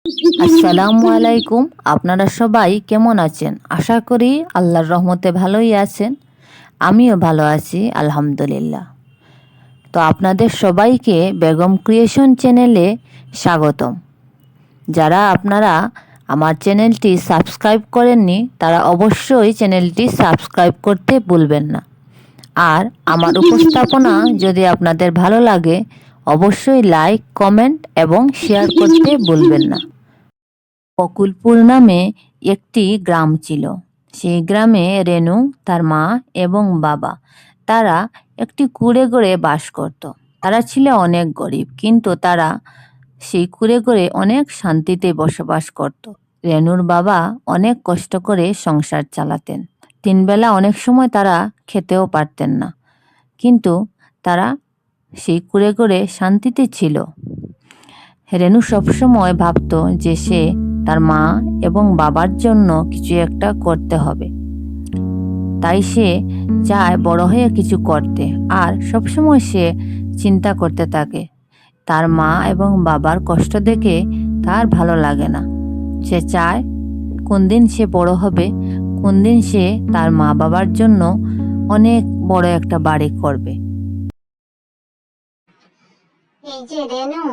আসসালামু আলাইকুম। আপনারা সবাই কেমন আছেন? আশা করি আল্লাহর রহমতে ভালোই আছেন। আমিও ভালো আছি আলহামদুলিল্লাহ। তো আপনাদের সবাইকে বেগম ক্রিয়েশন চ্যানেলে স্বাগতম। যারা আপনারা আমার চ্যানেলটি সাবস্ক্রাইব করেননি তারা অবশ্যই চ্যানেলটি সাবস্ক্রাইব করতে ভুলবেন না। আর আমার উপস্থাপনা যদি আপনাদের ভালো লাগে অবশ্যই লাইক, কমেন্ট এবং শেয়ার করতে ভুলবেন না। বকুলপুর নামে একটি গ্রাম ছিল। সেই গ্রামে রেনু, তার মা এবং বাবা তারা একটি কুঁড়ে ঘরে বাস করত। তারা ছিল অনেক গরিব, কিন্তু তারা সেই কুঁড়ে ঘরে অনেক শান্তিতে বসবাস করত। রেনুর বাবা অনেক কষ্ট করে সংসার চালাতেন। তিনবেলা অনেক সময় তারা খেতেও পারতেন না, কিন্তু তারা সেই কুঁড়ে ঘরে শান্তিতে ছিল। রেনু সবসময় ভাবত যে সে তার মা এবং বাবার জন্য কিছু একটা করতে হবে। তাই সে চায় বড় হয়ে কিছু করতে, আর সবসময় সে চিন্তা করতে থাকে। তার মা এবং বাবার কষ্ট দেখে তার ভালো লাগে না। সে চায় কোন দিন সে বড় হবে, কোন দিন সে তার মা বাবার জন্য অনেক বড় একটা বাড়ি করবে। এই যে রেনু,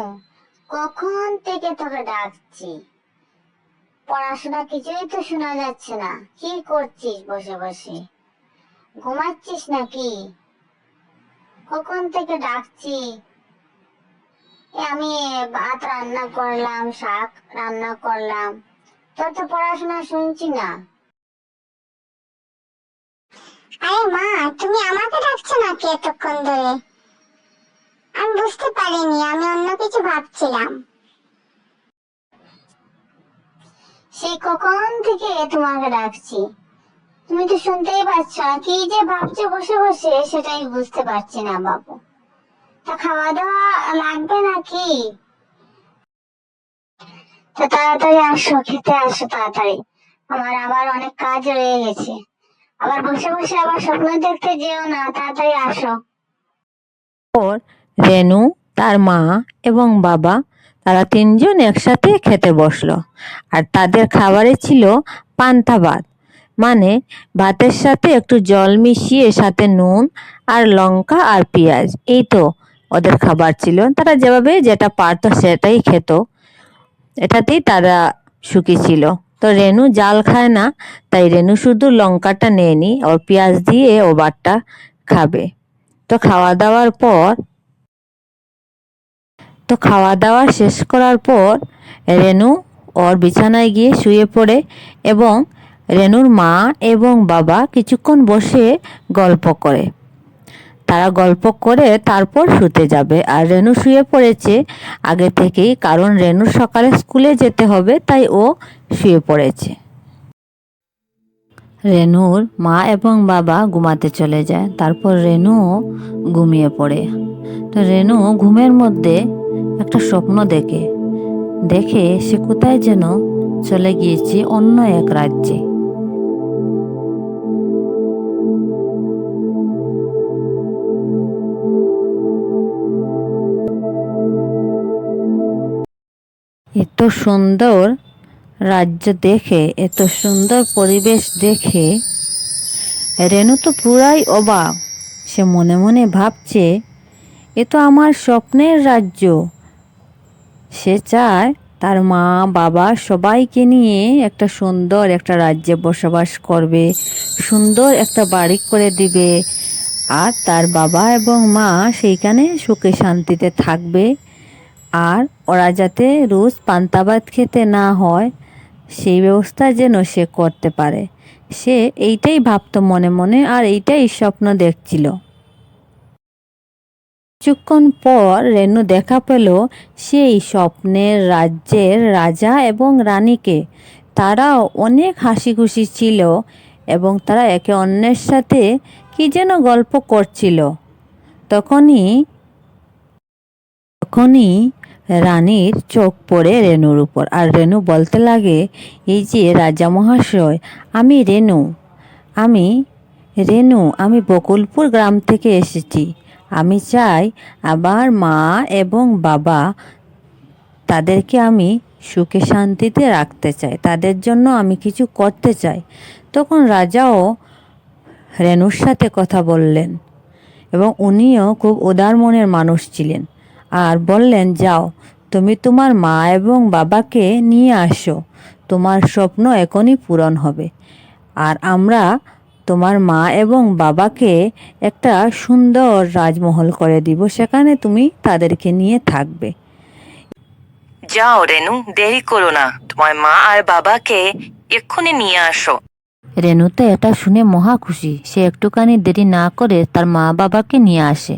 কখন থেকে তোকে ডাকছি, পড়াশোনা কিছুই তো শোনা যাচ্ছে না। কি করছিস বসে বসে? ঘুমাচ্ছিস নাকি? কখন থেকে ডাকছি। আমি ভাত রান্না করলাম, শাক রান্না করলাম, তোর তো পড়াশোনা শুনছি না। আরে মা, তুমি আমাকে ডাকছো নাকি এতক্ষণ ধরে? আমি বুঝতে পারিনি, আমি অন্য কিছু ভাবছিলাম। সে কখন থেকে তোমাকে ডাকছি, তুমি তো শুনতেই পাচ্ছ না। কি যে ভাবছো বসে বসে সেটাই বুঝতে পারছি না বাবু। তা খাওয়া দাওয়া লাগবে নাকি? তো তাড়াতাড়ি আসো, খেতে আসো তাড়াতাড়ি। আমার আবার অনেক কাজ রয়ে গেছে। আবার বসে বসে আবার স্বপ্ন দেখতে যেও না, তাড়াতাড়ি আসো। পর রেনু, তার মা এবং বাবা তারা তিনজন একসাথে খেতে বসলো। আর তাদের খাবারে ছিল পান্তা ভাত, মানে ভাতের সাথে একটু জল মিশিয়ে সাথে নুন আর লঙ্কা আর পেঁয়াজ, এই তো ওদের খাবার ছিল। তারা যেভাবে যেটা পারতো সেটাই খেত, এটাতেই তারা সুখী ছিল। তো রেনু জাল খায় না, তাই রেনু শুধু লঙ্কাটা নেয়নি, ওর পেঁয়াজ দিয়ে ও ভাতটা খাবে। তো খাওয়া দাওয়া শেষ করার পর রেনু ওর বিছানায় গিয়ে শুয়ে পড়ে এবং রেনুর মা এবং বাবা কিছুক্ষণ বসে গল্প করে। তারা গল্প করে তারপর শুতে যাবে। আর রেনু শুয়ে পড়েছে আগে থেকেই, কারণ রেনুর সকালে স্কুলে যেতে হবে, তাই ও শুয়ে পড়েছে। রেনুর মা এবং বাবা ঘুমাতে চলে যায়। তারপর রেনুও ঘুমিয়ে পড়ে। তো রেনু ঘুমের মধ্যে একটা স্বপ্ন দেখে সে কোথায় যেন চলে গিয়েছে, অন্য এক রাজ্যে। এত সুন্দর রাজ্য দেখে, এত সুন্দর পরিবেশ দেখে রেনু তো পুরাই অবাক। সে মনে মনে ভাবছে, এ তো আমার স্বপ্নের রাজ্য। সে চায় তার মা বাবা সবাইকে নিয়ে একটা সুন্দর একটা রাজ্যে বসবাস করবে, সুন্দর একটা বাড়ি করে দিবে, আর তার বাবা এবং মা সেইখানে সুখে শান্তিতে থাকবে। আর ওরা যাতে রোজ পান্তা ভাত খেতে না হয় সেই ব্যবস্থা যেন সে করতে পারে। সে এইটাই ভাবতো মনে মনে, আর এইটাই স্বপ্ন দেখছিল। কিছুক্ষণ পর রেনু দেখা পেল সেই স্বপ্নের রাজ্যের রাজা এবং রানীকে। তারাও অনেক হাসি খুশি ছিল এবং তারা একে অন্যের সাথে কি যেন গল্প করছিল। তখনই তখনই রানীর চোখ পড়ে রেনুর উপর, আর রেনু বলতে লাগে, এই যে রাজা মহাশয়, আমি রেনু আমি বকুলপুর গ্রাম থেকে এসেছি। আমি চাই আমার মা এবং বাবা তাদেরকে আমি সুখে শান্তিতে রাখতে চাই, তাদের জন্য আমি কিছু করতে চাই। তখন রাজাও রেনুর সাথে কথা বললেন এবং উনিও খুব উদার মনের মানুষ ছিলেন আর বললেন, যাও তুমি তোমার মা এবং বাবাকে নিয়ে আসো, তোমার স্বপ্ন এখনই পূরণ হবে। আর আমরা তোমার মা এবং বাবাকে একটা সুন্দর রাজমহল করে দিব, সেখানে তুমি তাদেরকে নিয়ে থাকবে। যাও রেনু, দেরি করো না, তোমার মা আর বাবাকে এক্ষুনি নিয়ে আসো। রেনু তো এটা শুনে মহা খুশি, সে একটুখানি দেরি না করে তার মা বাবাকে নিয়ে আসে।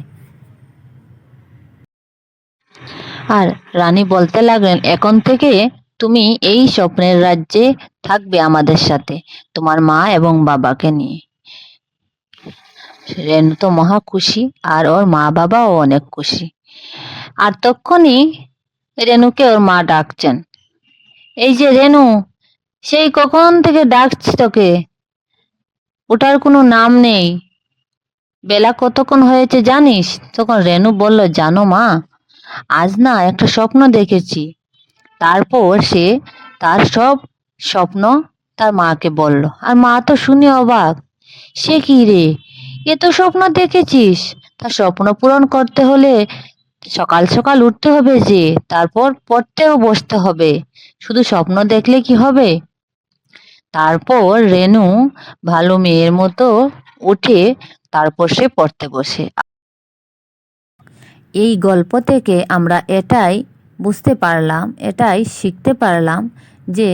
আর রানী বলতে লাগলেন, এখন থেকে তুমি এই স্বপ্নের রাজ্যে থাকবে আমাদের সাথে, তোমার মা এবং বাবাকে নিয়ে। রেনু তো মহা খুশি আর ওর মা বাবাও অনেক খুশি। আর তখনই রেনুকে ওর মা ডাকছেন, এই যে রেনু, সেই কখন থেকে ডাকছি তোকে, ওটার কোনো নাম নেই, বেলা কতক্ষণ হয়েছে জানিস? তখন রেনু বলল, জানো মা, আজ না একটা স্বপ্ন দেখেছি। তারপর সে তার সব স্বপ্ন তার মাকে বলল। আর মা তো শুনে অবাক, সে কি রে, এ তো স্বপ্ন দেখেছিস, তার স্বপ্ন পূরণ করতে হলে সকাল সকাল উঠতে হবে, যে তারপর পড়তেও বসতে হবে, শুধু স্বপ্ন দেখলে কি হবে? তারপর রেনু ভালো মেয়ের মতো উঠে তারপর সে পড়তে বসে। এই গল্প থেকে আমরা এটাই বুঝতে পারলাম, এটাই শিখতে পারলাম যে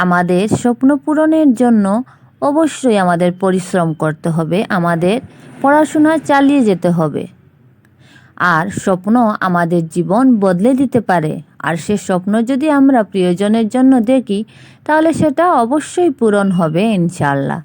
আমাদের স্বপ্ন পূরণের জন্য অবশ্যই আমাদের পরিশ্রম করতে হবে, আমাদের পড়াশোনা চালিয়ে যেতে হবে। আর স্বপ্ন আমাদের জীবন বদলে দিতে পারে। আর সে স্বপ্ন যদি আমরা প্রিয়জনের জন্য দেখি, তাহলে সেটা অবশ্যই পূরণ হবে ইনশাআল্লাহ।